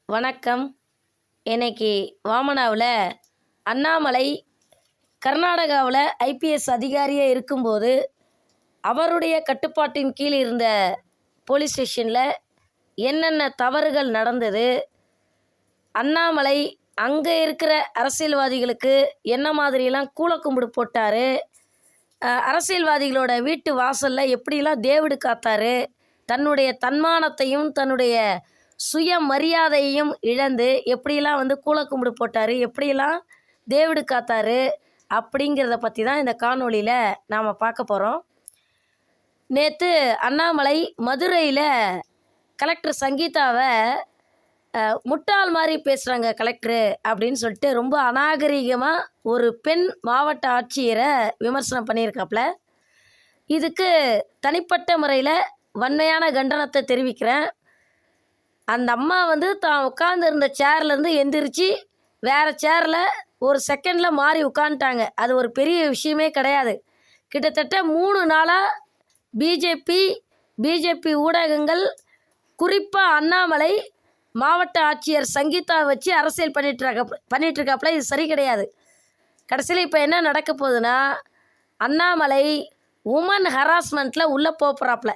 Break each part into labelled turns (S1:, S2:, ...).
S1: வணக்கம். இன்னைக்கு வாமனாவில் அண்ணாமலை கர்நாடகாவில் ஐபிஎஸ் அதிகாரியாக இருக்கும்போது அவருடைய கட்டுப்பாட்டின் கீழ் இருந்த போலீஸ் ஸ்டேஷனில் என்னென்ன தவறுகள் நடந்தது, அண்ணாமலை அங்கே இருக்கிற அரசியல்வாதிகளுக்கு என்ன மாதிரியெல்லாம் கூலக்கும்பிடு போட்டார், அரசியல்வாதிகளோட வீட்டு வாசலில் எப்படிலாம் தேவடு காத்தார், தன்னுடைய தன்மானத்தையும் தன்னுடைய சுயமரியாதையையும் இழந்து எப்படிலாம் கூலக்கும்பிடு போட்டார், எப்படிலாம் தேவடு காத்தார் அப்படிங்கிறத பற்றி தான் இந்த காணொளியில் நாம் பார்க்க போகிறோம். நேற்று அண்ணாமலை மதுரையில் கலெக்டர் சங்கீதாவை முட்டாள் மாதிரி பேசுகிறாங்க கலெக்டரு அப்படின்னு சொல்லிட்டு ரொம்ப அநாகரிகமாக ஒரு பெண் மாவட்ட ஆட்சியரை விமர்சனம் பண்ணியிருக்காப்புல. இதுக்கு தனிப்பட்ட முறையில் வன்மையான கண்டனத்தை தெரிவிக்கிறேன். அந்த அம்மா தான் உட்கார்ந்து இருந்த சேர்லேருந்து எந்திரிச்சு வேறு சேரில் ஒரு செகண்டில் மாறி உட்காந்துட்டாங்க. அது ஒரு பெரிய விஷயமே கிடையாது. கிட்டத்தட்ட 3 நாளாக பிஜேபி ஊடகங்கள், குறிப்பாக அண்ணாமலை மாவட்ட ஆட்சியர் சங்கீதா வச்சு அரசியல் பண்ணிகிட்ருக்காப்புல. இது சரி கிடையாது. கடைசியில் இப்போ என்ன நடக்க போகுதுன்னா, அண்ணாமலை உமன் ஹராஸ்மெண்ட்டில் உள்ளே போகிறாப்புல.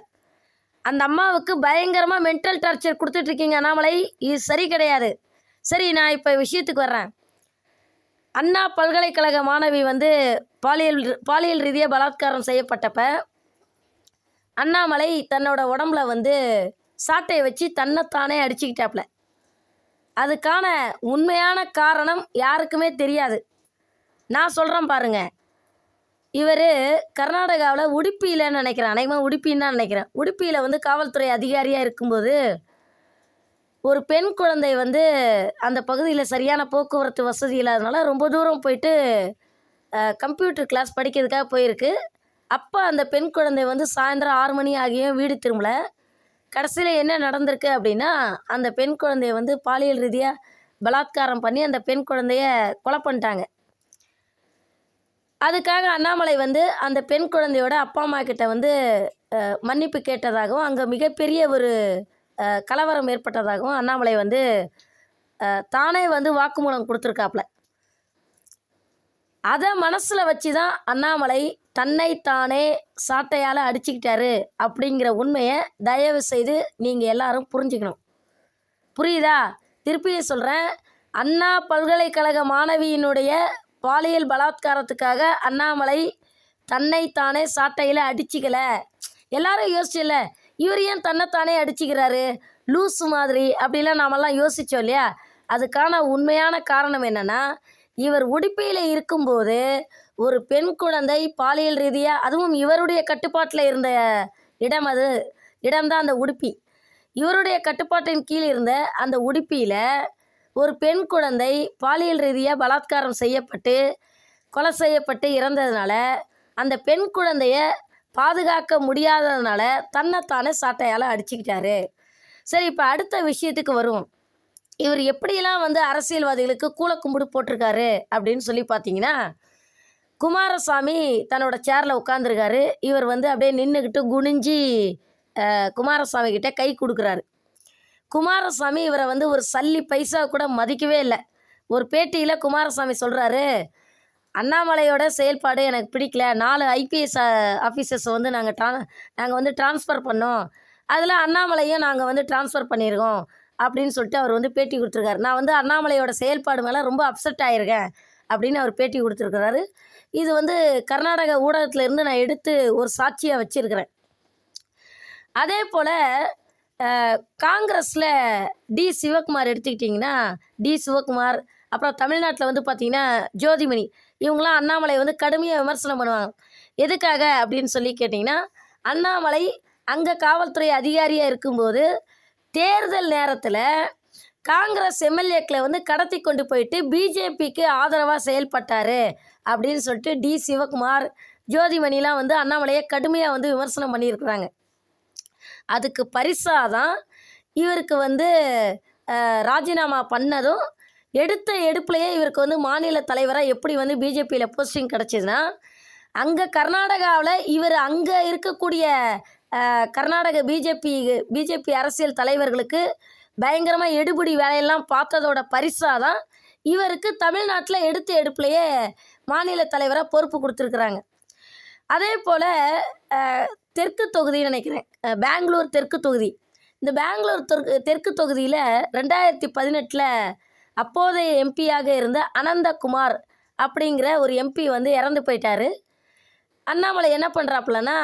S1: அந்த அம்மாவுக்கு பயங்கரமாக மென்டல் டார்ச்சர் கொடுத்துட்ருக்கீங்க அண்ணாமலை, இது சரி கிடையாது. சரி, நான் இப்போ விஷயத்துக்கு வர்றேன். அண்ணா பல்கலைக்கழக மாணவி பாலியல் ரீதியாக பலாத்காரம் செய்யப்பட்டப்ப அண்ணாமலை தன்னோட உடம்புல சாட்டையை வச்சு தன்னைத்தானே அடிச்சுக்கிட்டாப்புல. அதுக்கான உண்மையான காரணம் யாருக்குமே தெரியாது. நான் சொல்கிறேன் பாருங்கள். இவர் கர்நாடகாவில் உடுப்பியில்னு நினைக்கிறேன், அநேகமாக உடுப்பின்னு தான் நினைக்கிறேன். உடுப்பியில் காவல்துறை அதிகாரியாக இருக்கும்போது ஒரு பெண் குழந்தை அந்த பகுதியில் சரியான போக்குவரத்து வசதி இல்லாதனால ரொம்ப தூரம் போயிட்டு கம்ப்யூட்டர் கிளாஸ் படிக்கிறதுக்காக போயிருக்கு. அப்போ அந்த பெண் குழந்தை சாயந்தரம் 6 மணி ஆகியும் வீடு திரும்பல. கடைசியில் என்ன நடந்திருக்கு அப்படின்னா, அந்த பெண் குழந்தைய பாலியல் ரீதியாக பலாத்காரம் பண்ணி அந்த பெண் குழந்தைய கொலை பண்ணிட்டாங்க. அதுக்காக அண்ணாமலை அந்த பெண் குழந்தையோட அப்பா அம்மா கிட்ட மன்னிப்பு கேட்டதாகவும், அங்கே மிகப்பெரிய ஒரு கலவரம் ஏற்பட்டதாகவும் அண்ணாமலை தானே வாக்குமூலம் கொடுத்துருக்காப்புல. அதை மனசில் வச்சு தான் அண்ணாமலை தன்னைத்தானே சாட்டையால் அடிச்சுக்கிட்டாரு அப்படிங்கிற உண்மையை தயவு செய்து நீங்கள் எல்லாரும் புரிஞ்சுக்கணும். புரியுதா? திருப்பியும் சொல்கிறேன். அண்ணா பல்கலைக்கழக மாணவியினுடைய பாலியல் பலாத்காரத்துக்காக அண்ணாமலை தன்னைத்தானே சாட்டையில் அடிச்சிக்கலை. எல்லாரும் யோசிச்சில்ல, இவர் ஏன் தன்னைத்தானே அடிச்சுக்கிறாரு லூஸு மாதிரி அப்படிலாம் நாமெல்லாம் யோசித்தோம் இல்லையா? அதுக்கான உண்மையான காரணம் என்னென்னா, இவர் உடுப்பியில் இருக்கும்போது ஒரு பெண் குழந்தை பாலியல் ரீதியாக, அதுவும் இவருடைய கட்டுப்பாட்டில் இருந்த இடம்தான் அந்த உடுப்பி. இவருடைய கட்டுப்பாட்டின் கீழ் இருந்த அந்த உடுப்பியில் ஒரு பெண் குழந்தை பாலியல் ரீதியாக பலாத்காரம் செய்யப்பட்டு கொலை செய்யப்பட்டு இறந்ததுனால அந்த பெண் குழந்தைய பாதுகாக்க முடியாததுனால தன்னைத்தானே சாட்டையால் அடிச்சுக்கிட்டாரு. சரி, இப்போ அடுத்த விஷயத்துக்கு வருவோம். இவர் எப்படியெல்லாம் அரசியல்வாதிகளுக்கு கூலக்கும்பிடு போட்டிருக்காரு அப்படின்னு சொல்லி பார்த்தீங்கன்னா, குமாரசாமி தன்னோட சேரில் உட்காந்துருக்காரு. இவர் அப்படியே நின்றுக்கிட்டு குனிஞ்சி குமாரசாமி கிட்ட கை கொடுக்குறாரு. குமாரசாமி இவரை ஒரு சல்லி பைசா கூட மதிக்கவே இல்லை. ஒரு பேட்டியில் குமாரசாமி சொல்கிறாரு, அண்ணாமலையோட செயல்பாடு எனக்கு பிடிக்கல. 4 ஐபிஎஸ் ஆஃபீஸர்ஸ் நாங்கள் ட்ரான்ஸ்ஃபர் பண்ணோம். அதில் அண்ணாமலையும் நாங்கள் ட்ரான்ஸ்ஃபர் பண்ணியிருக்கோம் அப்படின்னு சொல்லிட்டு அவர் பேட்டி கொடுத்துருக்காரு. நான் அண்ணாமலையோட செயல்பாடு மேலே ரொம்ப அப்செட் ஆகிருக்கேன் அப்படின்னு அவர் பேட்டி கொடுத்துருக்கிறாரு. இது கர்நாடக ஊடகத்திலேருந்து நான் எடுத்து ஒரு சாட்சியாக வச்சுருக்கிறேன். அதே போல் காங்கிரஸில் டி. சிவகுமார் எடுத்துக்கிட்டிங்கன்னா, டி. சிவகுமார், அப்புறம் தமிழ்நாட்டில் பார்த்திங்கன்னா ஜோதிமணி, இவங்களாம் அண்ணாமலை கடுமையாக விமர்சனம் பண்ணுவாங்க. எதுக்காக அப்படின்னு சொல்லி கேட்டிங்கன்னா, அண்ணாமலை அங்கே காவல்துறை அதிகாரியாக இருக்கும்போது தேர்தல் நேரத்தில் காங்கிரஸ் எம்எல்ஏக்களை கடத்தி கொண்டு போயிட்டு பிஜேபிக்கு ஆதரவாக செயல்பட்டார் அப்படின்னு சொல்லிட்டு டி. சிவகுமார், ஜோதிமணிலாம் அண்ணாமலையை கடுமையாக விமர்சனம் பண்ணியிருக்கிறாங்க. அதுக்கு பரிசாக தான் இவருக்கு ராஜினாமா பண்ணதும் எடுத்த எடுப்புலையே இவருக்கு மாநில தலைவராக எப்படி பிஜேபியில் போஸ்டிங் கிடச்சிதுன்னா, அங்கே கர்நாடகாவில் இவர் அங்கே இருக்கக்கூடிய கர்நாடக பிஜேபி அரசியல் தலைவர்களுக்கு பயங்கரமாக எடுபிடி வேலையெல்லாம் பார்த்ததோட பரிசாக தான் இவருக்கு தமிழ்நாட்டில் எடுத்த எடுப்புலையே மாநில தலைவராக பொறுப்பு கொடுத்துருக்குறாங்க. அதே போல் தெற்கு தொகுதின்னு நினைக்கிறேன், பெங்களூர் தெற்கு தொகுதி. இந்த பெங்களூர் தெற்கு தொகுதியில் 2018 அப்போதைய எம்பியாக இருந்த அனந்தகுமார் அப்படிங்கிற ஒரு எம்பி வந்து இறந்து போயிட்டார். அண்ணாமலை என்ன பண்ணுறாப்புலன்னா,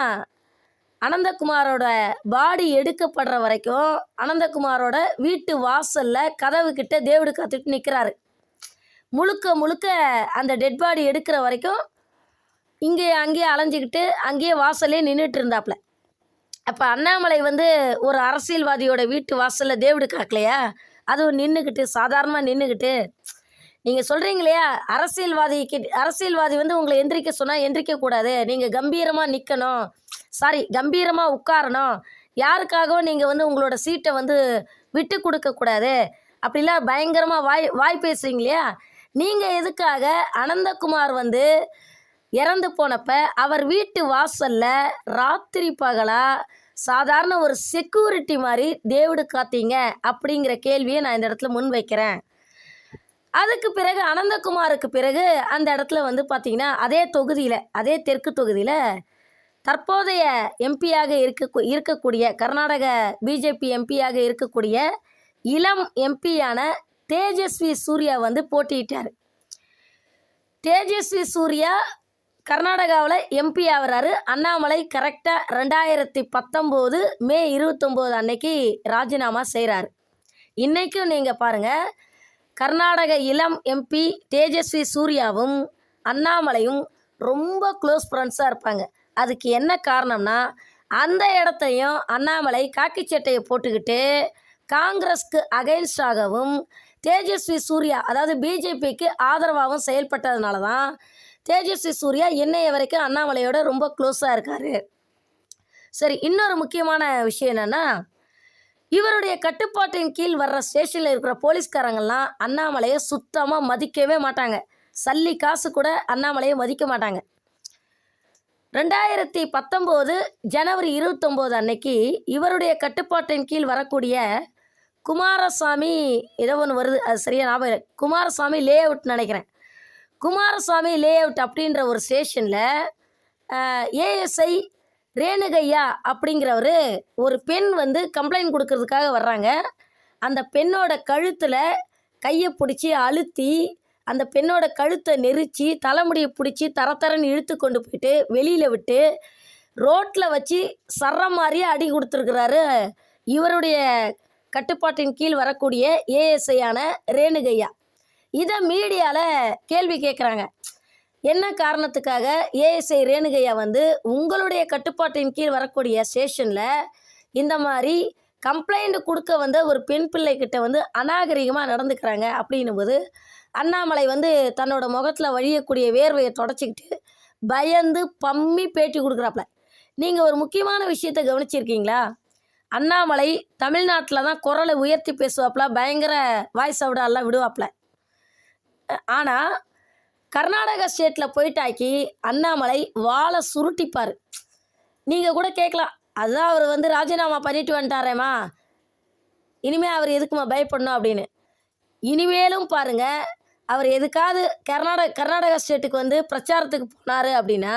S1: அனந்தகுமாரோட பாடி எடுக்கப்படுற வரைக்கும் அனந்தகுமாரோட வீட்டு வாசலில் கதவு கிட்ட தேவடு காத்துட்டு நிற்கிறாரு. முழுக்க முழுக்க அந்த டெட் பாடி எடுக்கிற வரைக்கும் இங்கே அங்கேயே அலைஞ்சிக்கிட்டு அங்கேயே வாசலே நின்றுட்டு இருந்தாப்புல. அப்போ அண்ணாமலை வந்து ஒரு அரசியல்வாதியோட வீட்டு வாசலில் தேவடு காக்கலையா, அதுவும் நின்றுக்கிட்டு சாதாரணமாக நின்றுக்கிட்டு நீங்கள் சொல்கிறீங்க இல்லையா, அரசியல்வாதி வந்து உங்களை எந்திரிக்க சொன்னால் எந்திரிக்கக்கூடாது, நீங்கள் கம்பீரமாக நிற்கணும், கம்பீரமாக உட்காரணும், யாருக்காகவும் நீங்கள் வந்து உங்களோட சீட்டை வந்து விட்டு கொடுக்கக்கூடாது அப்படிலாம் பயங்கரமாக வாய் பேசுகிறீங்க இல்லையா. நீங்கள் எதுக்காக அனந்தகுமார் வந்து இறந்து போனப்ப அவர் வீட்டு வாசலில் ராத்திரி பகலாக சாதாரண ஒரு செக்யூரிட்டி மாதிரி தேவடு காத்தீங்க அப்படிங்கிற கேள்வியை நான் இந்த இடத்துல முன்வைக்கிறேன். அதுக்கு பிறகு அனந்தகுமாருக்கு பிறகு அந்த இடத்துல வந்து பார்த்திங்கன்னா அதே தெற்கு தொகுதியில் தற்போதைய எம்பியாக இருக்கக்கூடிய கர்நாடக பிஜேபி எம்பியாக இருக்கக்கூடிய இளம் எம்பியான தேஜஸ்வி சூர்யா வந்து போட்டியிட்டார். தேஜஸ்வி சூர்யா கர்நாடகாவில் எம்பி ஆகிறாரு. அண்ணாமலை கரெக்டாக 2019 மே 29 அன்னைக்கு ராஜினாமா செய்கிறார். இன்றைக்கும் நீங்கள் பாருங்கள், கர்நாடக இளம் எம்பி தேஜஸ்வி சூர்யாவும் அண்ணாமலையும் ரொம்ப க்ளோஸ் ஃப்ரெண்ட்ஸாக இருப்பாங்க. அதுக்கு என்ன காரணம்னா, அந்த இடத்தையும் அண்ணாமலை காக்கி சட்டையை போட்டுக்கிட்டு காங்கிரஸ்க்கு அகைன்ஸ்டாகவும் தேஜஸ்வி சூர்யா அதாவது பிஜேபிக்கு ஆதரவாகவும் செயல்பட்டதுனால தான் தேஜஸ்வி சூர்யா இன்னைய வரைக்கும் அண்ணாமலையோட ரொம்ப க்ளோஸாக இருக்கார். சரி, இன்னொரு முக்கியமான விஷயம் என்னென்னா, இவருடைய கட்டுப்பாட்டின் கீழ் வர்ற ஸ்டேஷனில் இருக்கிற போலீஸ்காரங்கள்லாம் அண்ணாமலையை சுத்தமாக மதிக்கவே மாட்டாங்க. சல்லி காசு கூட அண்ணாமலையை மதிக்க மாட்டாங்க. 2019 ஜனவரி 29 அன்னைக்கு இவருடைய கட்டுப்பாட்டின் கீழ் வரக்கூடிய குமாரசாமி ஏதோ ஒன்று வருது, அது சரியாக ஞாபகம் இல்லை, குமாரசாமி லே அவுட் நினைக்கிறேன். குமாரசாமி லே அவுட் அப்படின்ற ஒரு ஸ்டேஷனில் ஏஎஸ்ஐ ரேணுகையா அப்படிங்கிறவர் ஒரு பெண் வந்து கம்ப்ளைண்ட் கொடுக்கறதுக்காக வர்றாங்க. அந்த பெண்ணோட கழுத்தில் கையை பிடிச்சி அழுத்தி அந்த பெண்ணோட கழுத்தை நெரிச்சு தலைமுடியை பிடிச்சி தரன்னு இழுத்து கொண்டு போயிட்டு வெளியில் விட்டு ரோட்டில் வச்சு சர்றம் மாதிரியே அடி கொடுத்துருக்குறாரு இவருடைய கட்டுப்பாட்டின் கீழ் வரக்கூடிய ஏஎஸ்ஐயான ரேணுகையா. இதை மீடியாவில் கேள்வி கேட்குறாங்க. என்ன காரணத்துக்காக ஏஎஸ்ஐ ரேணுகையா வந்து உங்களுடைய கட்டுப்பாட்டின் கீழ் வரக்கூடிய ஸ்டேஷனில் இந்த மாதிரி கம்ப்ளைண்ட் கொடுக்க வந்த ஒரு பெண் பிள்ளைக்கிட்ட வந்து அநாகரிகமாக நடந்துக்கிறாங்க அப்படின்னும் போது அண்ணாமலை வந்து தன்னோட முகத்தில் வழியக்கூடிய வேர்வையை தொடச்சிக்கிட்டு பயந்து பம்மி பேட்டி கொடுக்குறாப்புல. நீங்கள் ஒரு முக்கியமான விஷயத்தை கவனிச்சிருக்கீங்களா? அண்ணாமலை தமிழ்நாட்டில் தான் குரலை உயர்த்தி பேசுவாப்புல, பயங்கர வாய்ஸ் அவுடாலாம் விடுவாப்புல. ஆனால் கர்நாடகா ஸ்டேட்டில் போயிட்டாக்கி அண்ணாமலை வாழை சுருட்டிப்பார். நீங்கள் கூட கேட்கலாம், அதுதான் அவர் வந்து ராஜினாமா பண்ணிட்டு வந்துட்டாரேம்மா, இனிமேல் அவர் எதுக்குமா பயப்படணும் அப்படின்னு. இனிமேலும் பாருங்கள், அவர் எதுக்காவது கர்நாடகா ஸ்டேட்டுக்கு வந்து பிரச்சாரத்துக்கு போனார் அப்படின்னா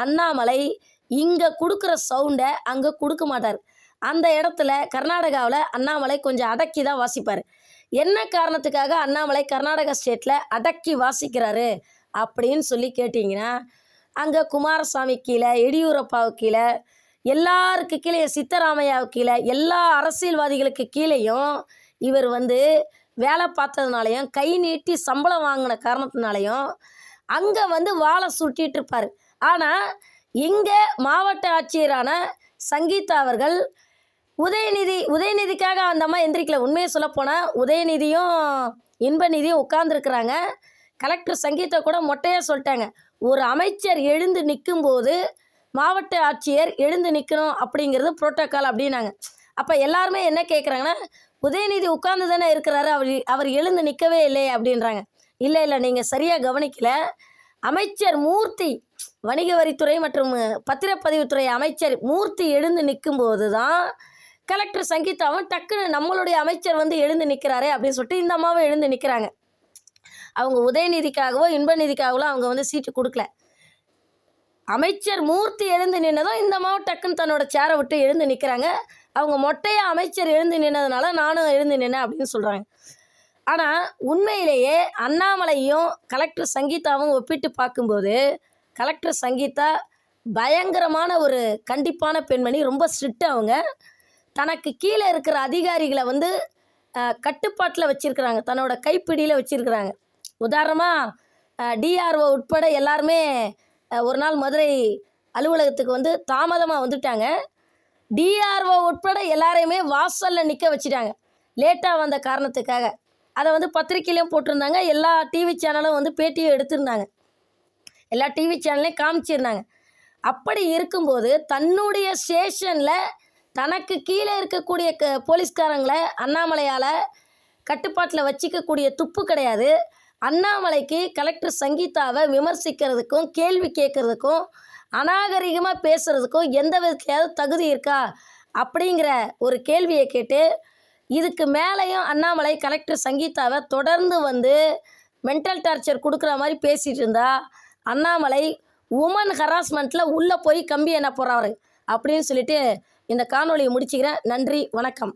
S1: அண்ணாமலை இங்கே கொடுக்குற சவுண்டை அங்கே கொடுக்க மாட்டார். அந்த இடத்துல கர்நாடகாவில் அண்ணாமலை கொஞ்சம் அடக்கி தான் வாசிப்பார். என்ன காரணத்துக்காக அண்ணாமலை கர்நாடகா ஸ்டேட்டில் அடக்கி வாசிக்கிறாரு அப்படின்னு சொல்லி கேட்டிங்கன்னா, அங்கே குமாரசாமி கீழே, எடியூரப்பாவுக்கு கீழே, எல்லாருக்கு கீழே, சித்தராமையாவுக்கு கீழே, எல்லா அரசியல்வாதிகளுக்கு கீழேயும் இவர் வந்து வேலை பார்த்ததுனாலையும் கை நீட்டி சம்பளம் வாங்கின காரணத்தினாலையும் அங்கே வந்து வாழை சுட்டிகிட்டு இருப்பார். ஆனால் இங்கே மாவட்ட ஆட்சியரான சங்கீதா அவர்கள் உதயநிதிக்காக அந்த அம்மா எந்திரிக்கல. உண்மையை சொல்லப்போனால் உதயநிதியும் இன்பநிதியும் உட்கார்ந்துருக்குறாங்க. கலெக்டர் சங்கீதா கூட மொட்டையாக சொல்லிட்டாங்க, ஒரு அமைச்சர் எழுந்து நிற்கும்போது மாவட்ட ஆட்சியர் எழுந்து நிற்கணும் அப்படிங்கிறது புரோட்டோக்கால் அப்படின்னாங்க. அப்போ எல்லாருமே என்ன கேட்குறாங்கன்னா, உதயநிதி உட்கார்ந்து தானே இருக்கிறாரு, அவர் எழுந்து நிற்கவே இல்லை அப்படின்றாங்க. இல்லை நீங்கள் சரியாக கவனிக்கலை. அமைச்சர் மூர்த்தி, வணிக வரித்துறை மற்றும் பத்திரப்பதிவுத்துறை அமைச்சர் மூர்த்தி எழுந்து நிற்கும்போது தான் கலெக்டர் சங்கீதாவும் டக்குன்னு நம்மளுடைய அமைச்சர் வந்து எழுந்து நிற்கிறாரே அப்படின்னு சொல்லிட்டு இந்த அம்மாவும் எழுந்து நிற்கிறாங்க. அவங்க உதயநிதிக்காகவோ இன்பநிதிக்காகவோ அவங்க வந்து சீட்டு கொடுக்கல. அமைச்சர் மூர்த்தி எழுந்து நின்னதும் இந்த அம்மாவும் டக்குன்னு தன்னோட சேரை விட்டு எழுந்து நிற்கிறாங்க. அவங்க மொட்டையாக அமைச்சர் எழுந்து நின்னதுனால நானும் எழுந்து நின்னேன் அப்படின்னு சொல்கிறாங்க. ஆனால் உண்மையிலேயே அண்ணாமலையும் கலெக்டர் சங்கீதாவும் ஒப்பிட்டு பார்க்கும்போது கலெக்டர் சங்கீதா பயங்கரமான ஒரு கண்டிப்பான பெண்மணி. ரொம்ப ஸ்ட்ரிக்ட். அவங்க தனக்கு கீழே இருக்கிற அதிகாரிகளை வந்து கட்டுப்பாட்டில் வச்சுருக்கிறாங்க, தன்னோட கைப்பிடியில் வச்சுருக்கிறாங்க. உதாரணமாக டிஆர்ஓ உட்பட எல்லாருமே ஒரு நாள் மதுரை அலுவலகத்துக்கு வந்து தாமதமாக வந்துட்டாங்க. டிஆர்ஓ உட்பட எல்லாரையுமே வாசலில் நிற்க வச்சுட்டாங்க லேட்டாக வந்த காரணத்துக்காக. அதை வந்து பத்திரிக்கையிலையும் போட்டிருந்தாங்க, எல்லா டிவி சேனலும் வந்து பேட்டியும் எடுத்திருந்தாங்க, எல்லா டிவி சேனல்லையும் காமிச்சிருந்தாங்க. அப்படி இருக்கும்போது தன்னுடைய ஸ்டேஷனில் தனக்கு கீழே இருக்கக்கூடிய போலீஸ்காரங்களை அண்ணாமலையால் கட்டுப்பாட்டில் வச்சிக்கக்கூடிய துப்பு கிடையாது. அண்ணாமலைக்கு கலெக்டர் சங்கீதாவை விமர்சிக்கிறதுக்கும் கேள்வி கேட்குறதுக்கும் அநாகரிகமாக பேசுகிறதுக்கும் எந்த விதத்துலையாவது தகுதி இருக்கா அப்படிங்கிற ஒரு கேள்வியை கேட்டு இதுக்கு மேலேயும் அண்ணாமலை கலெக்டர் சங்கீதாவை தொடர்ந்து வந்து மென்டல் டார்ச்சர் கொடுக்குற மாதிரி பேசிகிட்டு இருந்தா அண்ணாமலை உமன் ஹராஸ்மெண்ட்டில் உள்ளே போய் கம்பி என்ன போகிறாரு அப்படின்னு சொல்லிட்டு இந்த காணொலியை முடிச்சுக்கிறேன். நன்றி, வணக்கம்.